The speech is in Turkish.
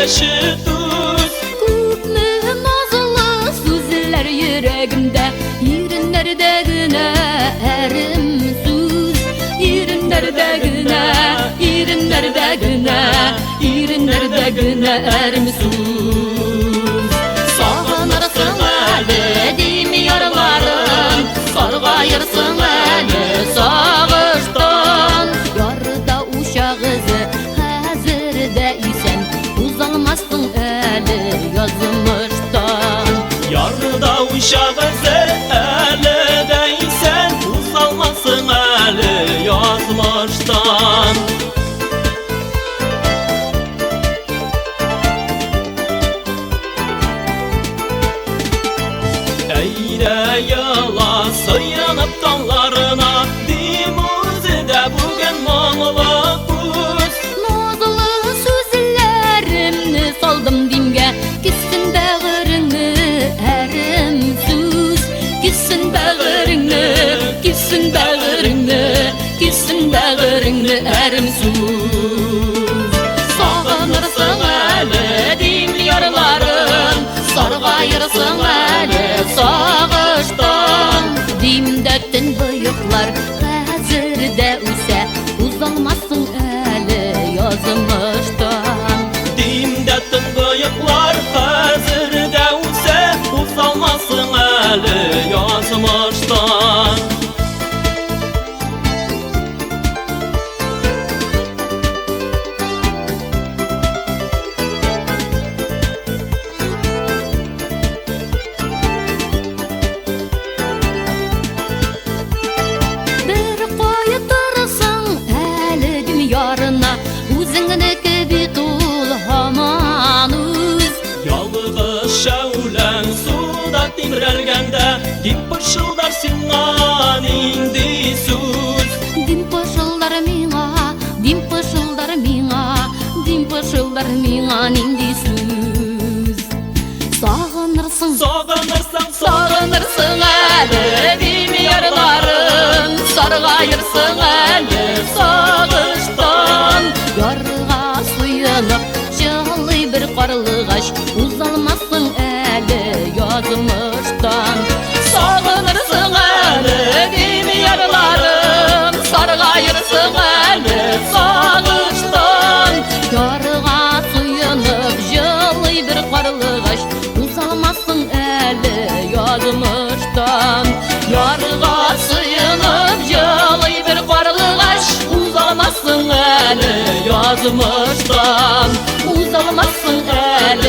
eşi dost. Köpmü nazlı sözler yüreğimde, yerinlerde güne erim söz. Yerinlerde güne, yerinlerde güne, yerinlerde güne erim söz. Sağınırsın eli deyim yarlarım, sargayırsın eli sağıştan. Yarda uşağızı hazırda isen, uzalmazsın eli yazılmıştan. Yarda uşağızı eli deysen, uzalmasın eli yazmıştan. Eyle yala sıyranıp dallarına, dimuzide bugün mağla kuz. Nazlı sözlerimni saldım dimge, gitsin bağrını erim söz. Gitsin bağrını, gitsin bağrını, gitsin bağrını erim söz. Sağınırsın eli dim yarlarım, sargayırsın eli sağıştan. Dimdettin bıyıklar hazırda üse, uzalmazsın eli yazılmıştan. Dimdettin bıyıklar hazırda use, uzalmasın eli yazmıştan. Bir koyutursun eli dim yarına, özüngdeki bir tul haman öz. Yalgız şevlen suda timrelgende, dip pışıldar singan indi söz. Dim pışıldar miňa, dim pışıldar miňa, dim pışıldar miňa nindi söz. Sağınırsın, Sağınırsan sağınırsın eli dim yarlarım, sargayırsın eli sağıştan. Yarga suyunıp jığly bir qarlıgaş, uzalmazsın eli yazmıştan. Sağınırsın eli dim yarlarım, sargayırsın eli sağıştan. Yarga suyunıp jığly bir qarlıgaş, uzalmazsın eli yazmıştan. Yarga suyunıp jığly bir qarlıgaş, uzalmazsın eli yazmıştan. Uzalmazsın eli